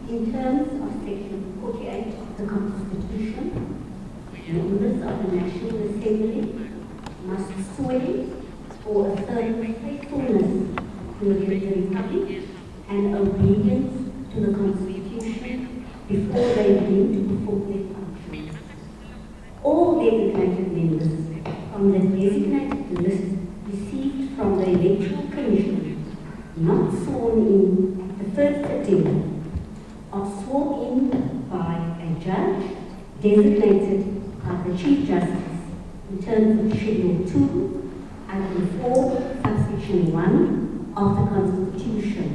In terms of Section 48 of the Constitution, members of the National Assembly must swear or affirm faithfulness to the Republic and obedience to the Constitution before they begin to perform their functions. All designated members from the designated list received from the Electoral Commission, not sworn in at the first sitting, are sworn in by a judge designated by the Chief Justice in terms of Schedule 2, Item 4, Subsection 1 of the Constitution.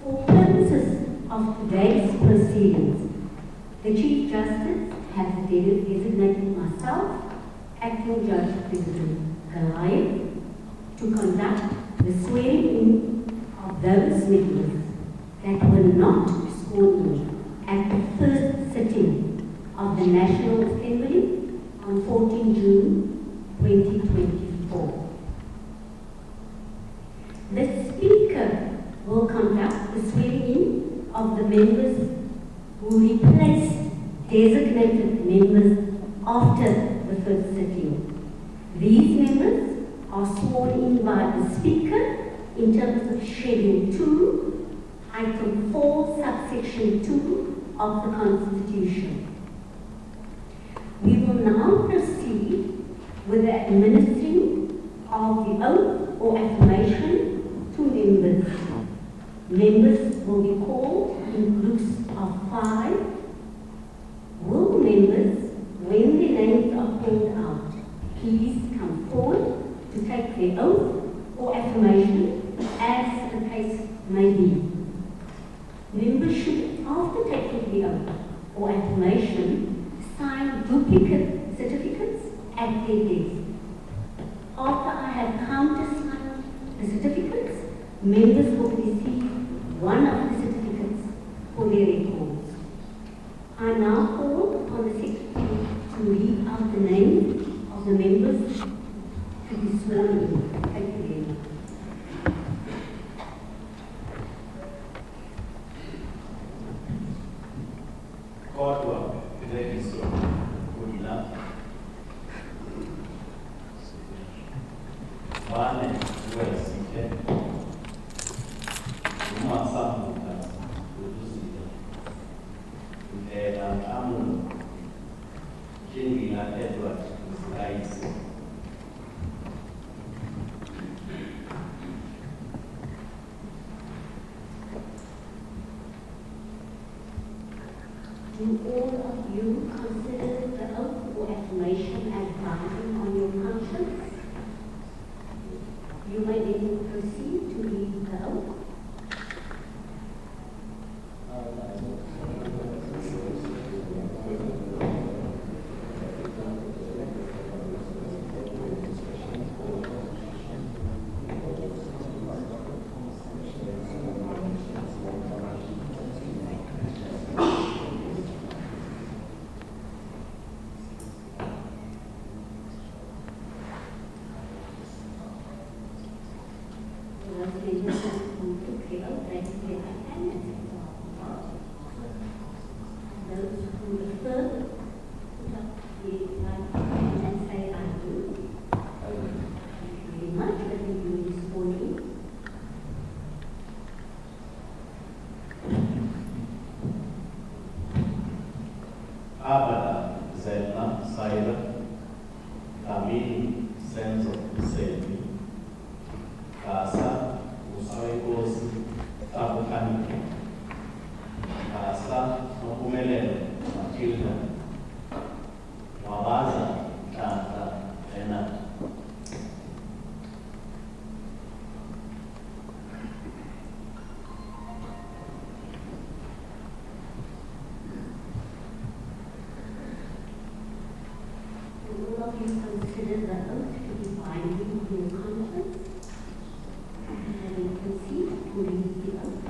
For purposes of today's proceedings, the Chief Justice has designated myself, Acting Judge President Goliath, to conduct the swearing-in of those members that were not sworn in at the first sitting of the National Assembly on 14 June 2024. The Speaker will conduct the swearing-in of the members who replaced designated members after the first sitting. These members are sworn in by the Speaker in terms of Schedule 2, Item 4, Subsection 2 of the Constitution. We will now proceed with the administering of the oath or affirmation to members. Members will be called in groups of 5. Will members, when their names are called out, please come forward to take their oath or affirmation as the case may be. Members should, after taking the oath or affirmation, sign duplicate certificates at their desk. After I have countersigned the certificates, members will receive one of the certificates for their records. I now call upon the Secretary to read out the names of the members to be sworn in. Thank you very much. Kodwa Kudekiso Kudla Vane Wesike Umasamuka Udusika Udela Amu Jingina Edward Raisi. Do all of you consider the oath or affirmation as binding on your conscience? You may then proceed to read the oath. Those who refer, put up the right hand and say, I do. Thank you very much. I think you will sworn in. Abada Zelna Saira Kamini Senzo Sevi Kasa Usaikos Tabukani Kasa Nokumelele Matilda Wabaza Tata Renata. All of you consider the oath to be binding on your conscience. And you proceed to read the oath.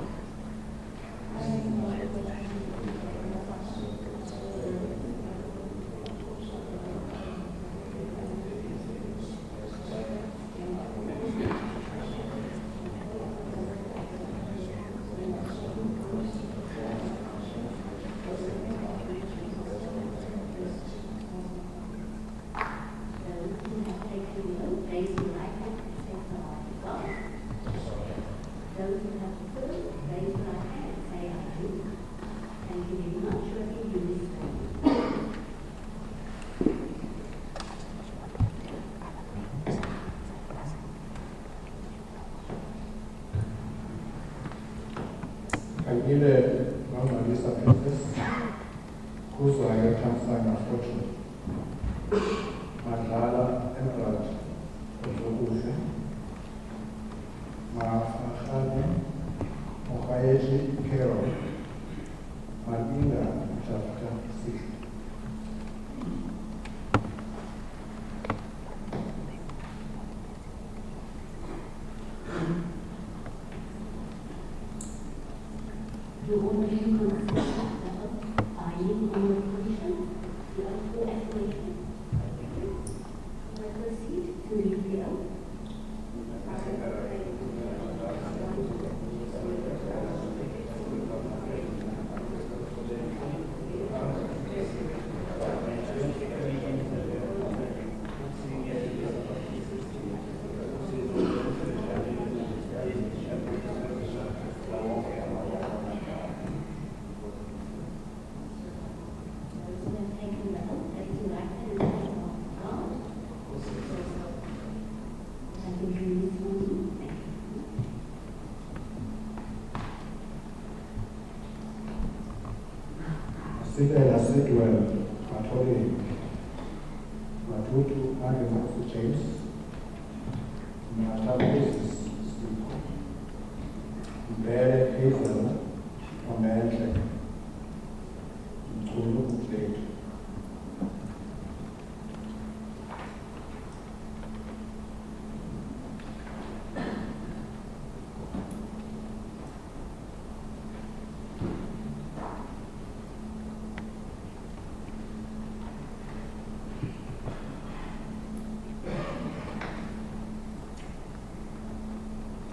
Khanyile Mamalisa Princess, Kuzwayo Thamsanqa Fortune, Madlala Emerald Ozokuhle, Mafahane Okayeji Carol, Malinga Chapter 6. Do all of you consider that buying on your position, the oath or affirmation? Will proceed to read the oath. Sibela Sidwell Matoli, Matutu Angemosu James, Matabusis Steve, Mbele Hazel, Omenhle, Mkulu Plate.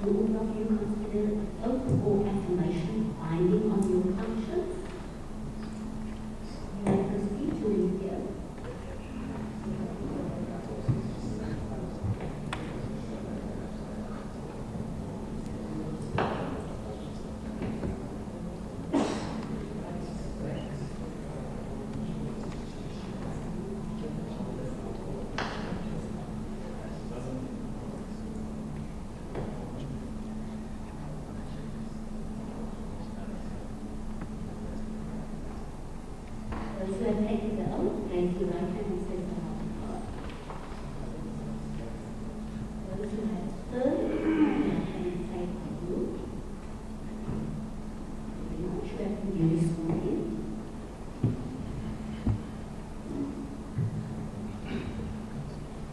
Do all of you consider the oath or affirmation binding on your conscience? You may proceed to read the oath. Those who have taken the oath, raise your right hand and say the help of God. Those who have heard, raise your right hand and say I do. Very much. You have been duly sworn in.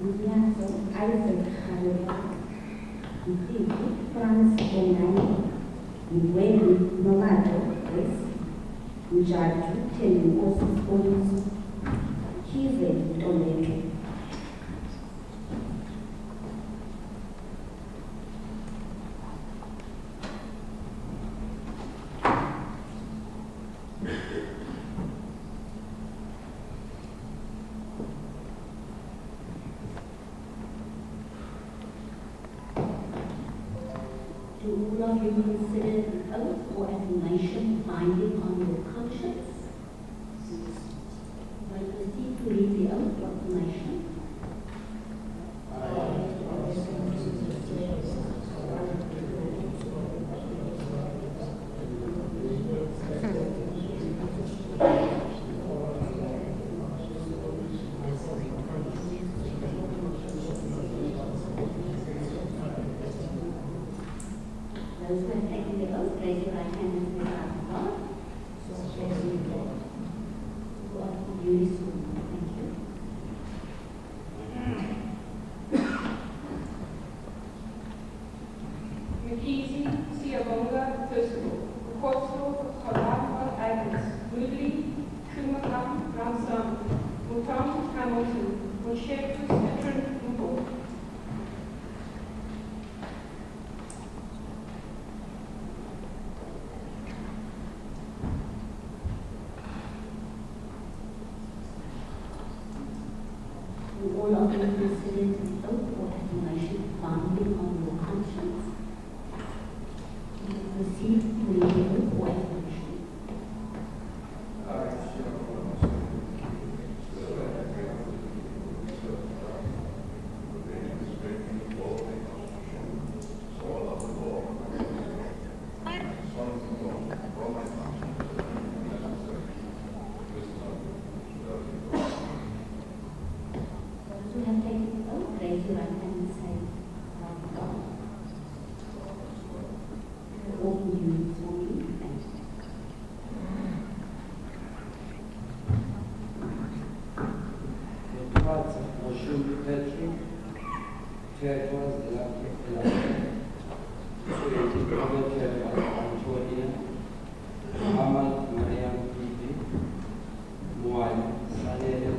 Ignacio Isaac Javier, Franz Bonani, Mweni Nomato, Grace, Mjadu Tenu Osis Olis, Kize Toledo. Do all of you consider the oath or affirmation binding on your conscience? You may proceed to read the oath or affirmation. Those who have taken the oath, raise your right hand and say, I do God. Who are duly sworn. Thank you. Mkhizi Siyabonga Thusibu, Ukotso Kholapha Agnes, Mudli Shumakam Ramsam, Mutam Hamilton, Moshetus Etran Mbo. Do all of you consider the oath or affirmation binding on your conscience? You may proceed to read the oath or affirmation. Son your right hand and say, God. All of you this morning, thank you. Față, Moșul Petru, Cercos de la Sueticul Cercos, Antonia, Muhammad Mariam Bibi, Moai, Sanele,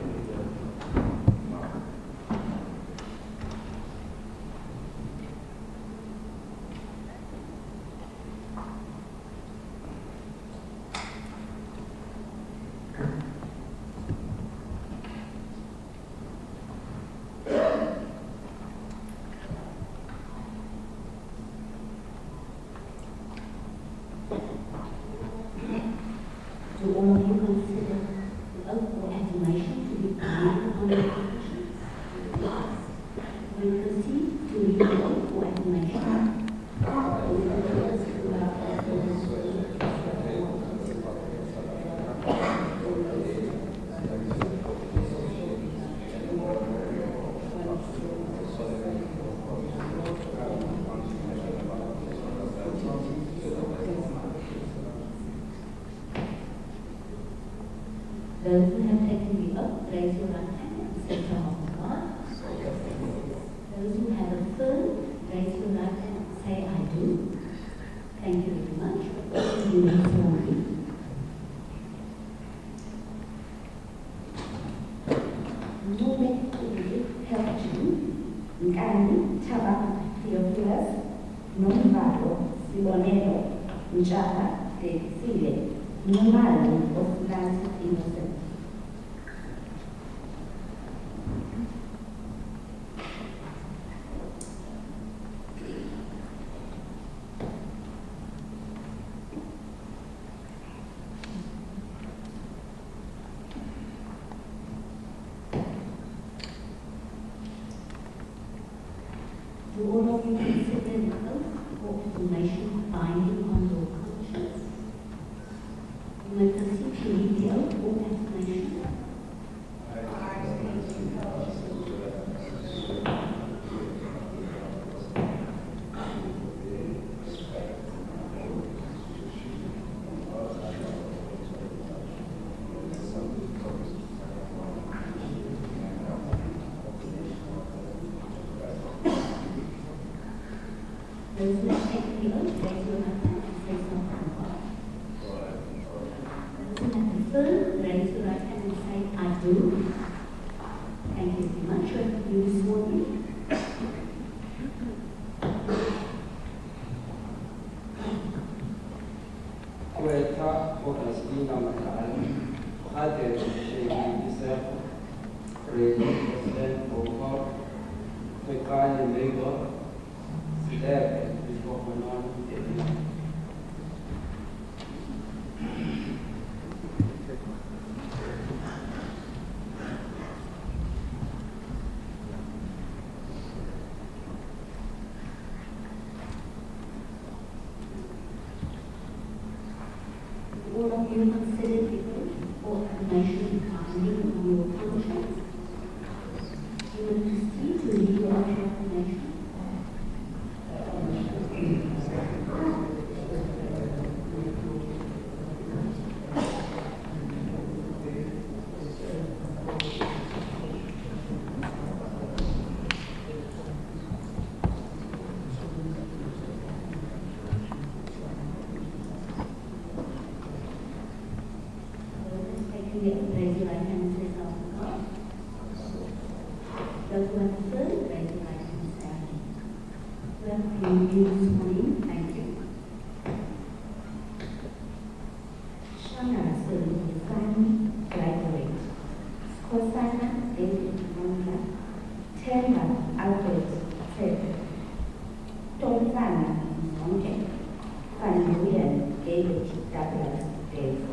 Do all of you consider the oath or affirmation to be binding on your conscience? When you proceed to read the oath or affirmation, those who have taken the oath, raise your right hand and say, "So help me God." Those who have affirmed, raise your right hand and say, "I do." Thank you very much. You may sworn in. Nomekuli Helpin, Nkani, Tabak, Theophilus, Nomvado, Sibonelo, Njala, De Sile, Numali, Oslas, Innocent. Do all of you consider the oath or affirmation binding on your conscience? You may proceed to read the oath or affirmation. Those who have taken the oath, raise your right hand and say something to God. Those who have affirmed, raise your right hand and say, "I do." Thank you very much. You this morning. Quetta, Augustina Macari, Hader, Sheikh Yusuf, President Bokar, Mekani Mego, Sidek, Bishop All of you consider the oath or affirmation binding on your conscience. You will proceed to read your oath or affirmation. Raise your right hand and say, "So help me God." Those who have affirmed, raise your right hand and say, "I do." Well, you this morning, thank you. Shana Sullivan, graduate. Kosana David Monga, Temba Albert Ted, Tolana Monge, Van Nguyen David Douglas Dave.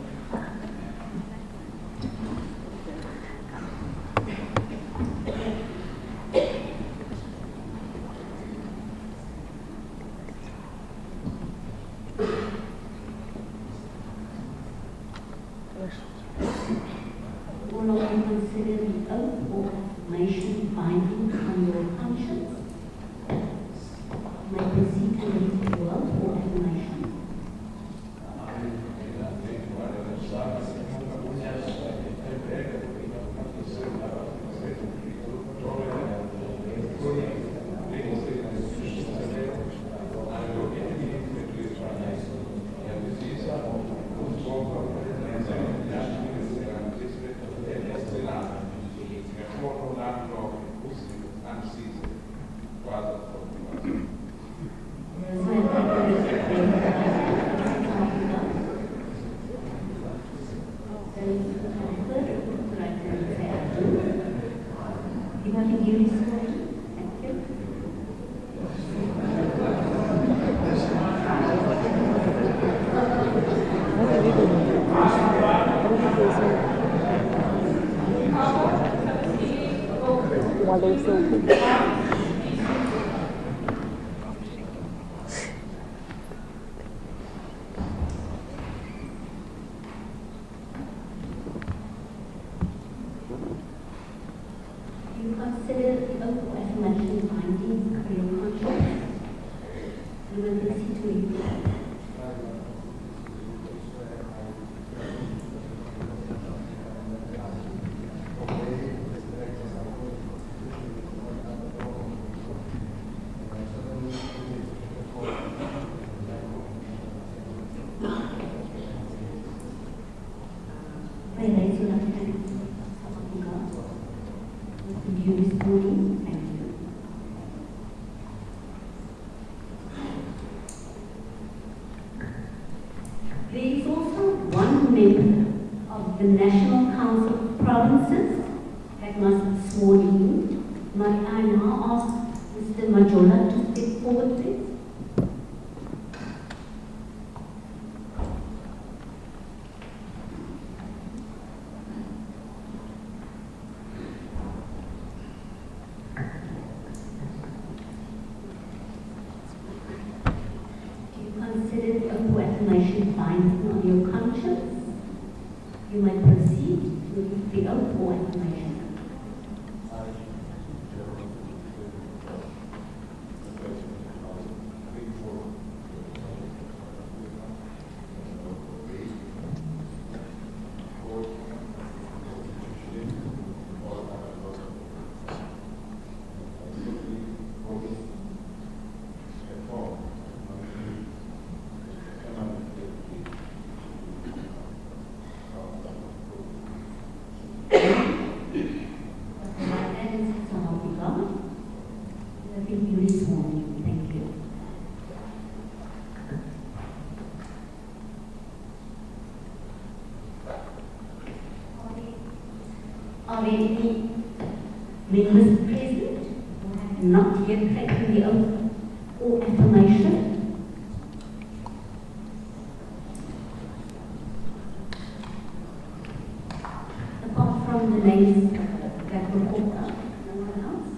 All of you consider the oath or affirmation binding on your conscience. angisize kwazi ukukhuluma. You want to give this one? Thank you. You consider the oath of affirmation binding for your conscience. You will proceed to read. Raise your left hand up God. With you this morning, thank you. There is also one member of the National Council of Provinces that must be sworn in. May I now ask Mr. Majola to step forward, please? Consider the oath of affirmation binding on your conscience. You may proceed with the oath of affirmation. Thank you. Are there any members present who have not yet taken the oath or affirmation? Apart from the names that were called out, no one else?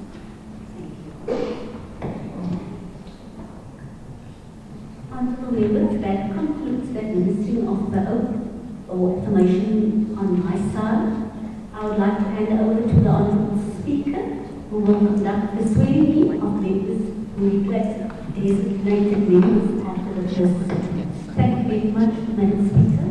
Honourable members, that concludes the administering of the oath or affirmation on my side. I would like to hand over to the Honourable Speaker, who will conduct the swearing in of members who replace designated members after the first sitting. Thank you very much, Madam Speaker.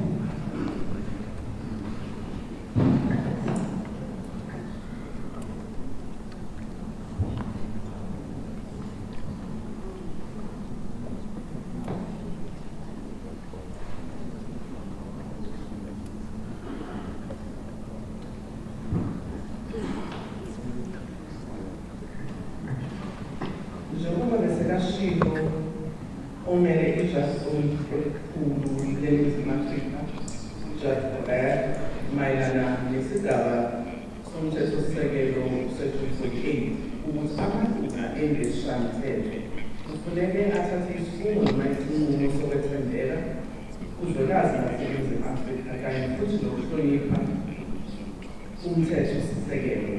Njengoba besekashilo omele ijaji elikhulu leNingizimu Afrika, uJaji Bhaer, mayelana nesigaba somthethosisekelo section 48 ukuthi amalunga engelishayamthetho kufuneke athathe isifungo noma isinqumo sokwethembela kuzwekazi laseNingizimu Afrika kanye futhi nokuhlonipha umthethosisekelo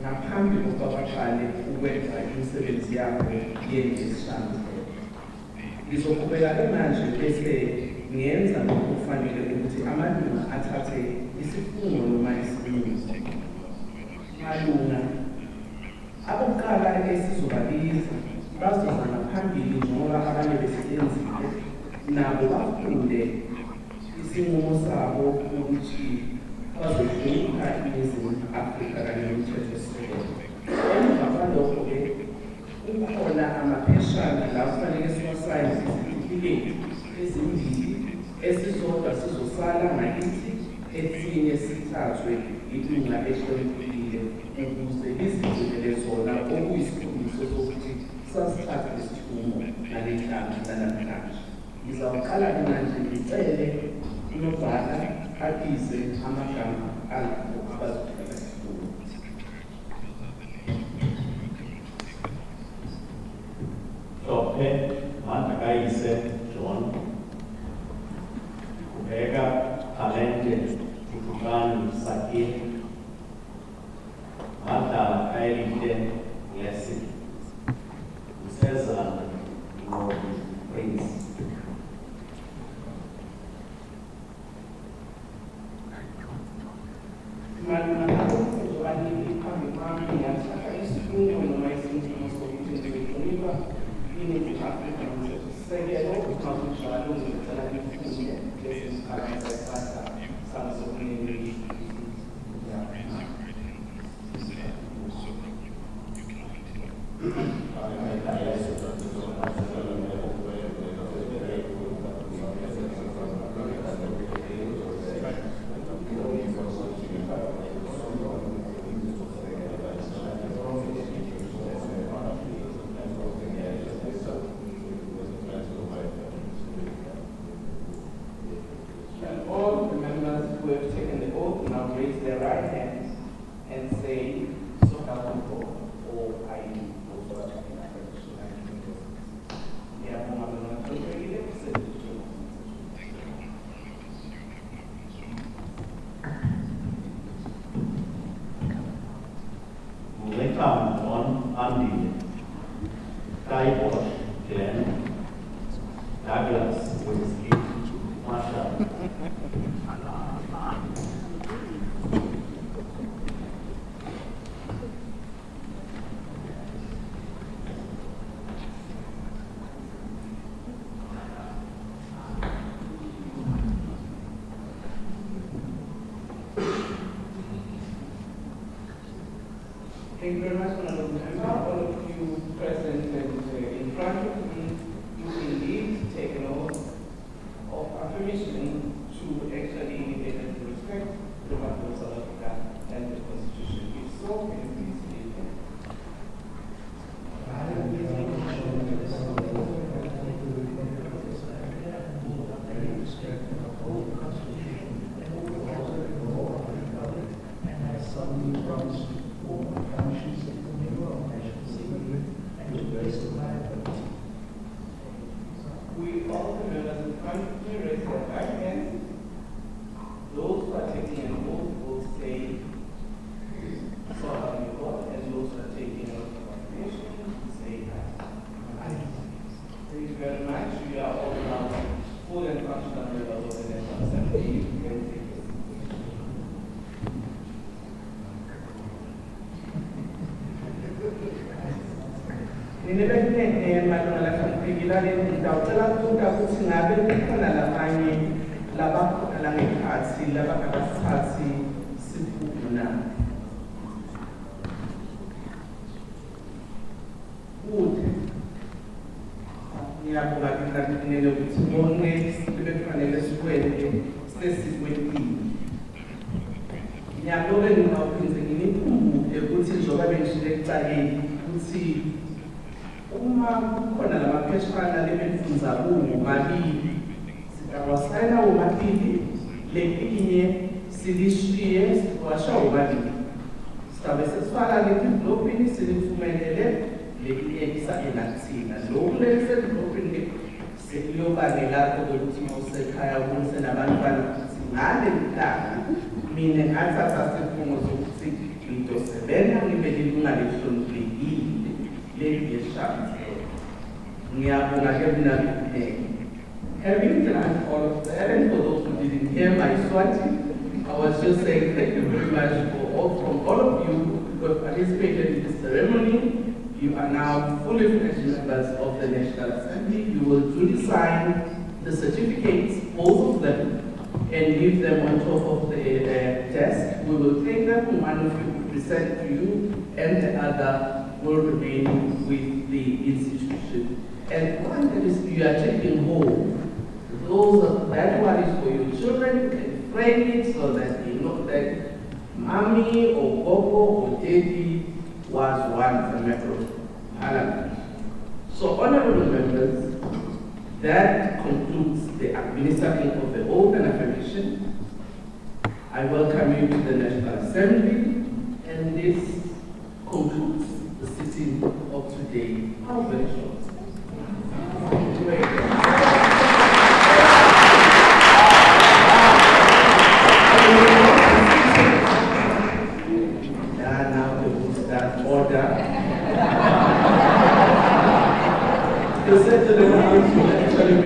ngaphambi kokuba baqale ukwenza imisebenzi yabo yengesishayamthetho. Ngizoqhubeka manje bese ngiyenza ngokufanele ukuthi amalunga athathe isifungo noma isinqumo. Malunga abokuqala esizobabiza bazoza ngaphambili njengoba abanye besebenzile nabo bafunde isinqumo sabo ukuthi bazohlonipha iNingizimu Afrika kanye nomthethosisekelo. Emva kwalokho-ke kukhona amapheshana la kufanele siwasayine izitifiketi ezimbili, esisodwa sizosala ngakithi, esinye sithathwe ilunga ehloniphekile ukuze izigcinele zona okuyisikhumiso sokuthi sasithathe lesiphumo nalehlangu lanamhlanje. Ngizawuqala-ke manje ngicele unobhala abize amagama alabo abazothatha isiphumo. Hlophe Matakayise John, Kubeka Talente Tutukani Sakir, Madala Kailite Blessing, Usezana Ngobi Prince. All the members who have taken the oath now raise their right hands and say, "So help me God," or "I do." Mulekam John Andy, Guy Bosch Glenn, Douglas Whiskey, Masha. Thank you very much, Honorable Member. All of you present and in front of me, you indeed take an oath of affirmation to actually indicate and to respect the Republic of South Africa and the Constitution. If so, can you please leave them? We all the members in front of you raise their right hands. Those who are taking an oath will say, "So help me God," and those who are taking an oath of affirmation will say, "I." Thank you very much. We are all now full and functional members of the National Assembly. You can take your seat. Nginebekene malunga lahloniphekile ngidawucela ukubuka ukuthi ngabe kukhona labanye labakhona la ngekhathi labangakasithathi siphumo na. Kude ngiyabonga kinakine ukuthi bonke bekufanele sikwele sesikwelile. Ngiyabonga ngingawuphindze nginikhumbuke ukuthi njengoba bengishilo ekucaleni ukuthi uma kukhona lamapheshana lebemfunza kuwo mabili singawasayina womabili lelinye silishiye siwasha womabili sizabe sesifaka lebhulopini siliphumelele lelinye lisaenakthina lokhu lelisebhulopini sekuyoba nelapho kokuthi mawusekhaya ubonise nabantwana ukuthi ngale langa mina ngathatha sifungo sokuthi ngizosebenza ngibe lilunga lihloniphekile Having done all of that, and for those who didn't hear my Swati, I was just saying thank you very much from all of you who have participated in this ceremony. You are now fully fledged members of the National Assembly. You will duly sign the certificates, both of them, and leave them on top of the desk. We will take them, one of you will present to you, and the other will remain with the institution. And one that is you are taking home, that one is for your children, and frame it so that you know that mommy or gogo or lady was once a member of parliament. So, honorable members, that concludes the administering of the oath and affirmation. I welcome you to the National Assembly, and this concludes the sitting of today. Very short.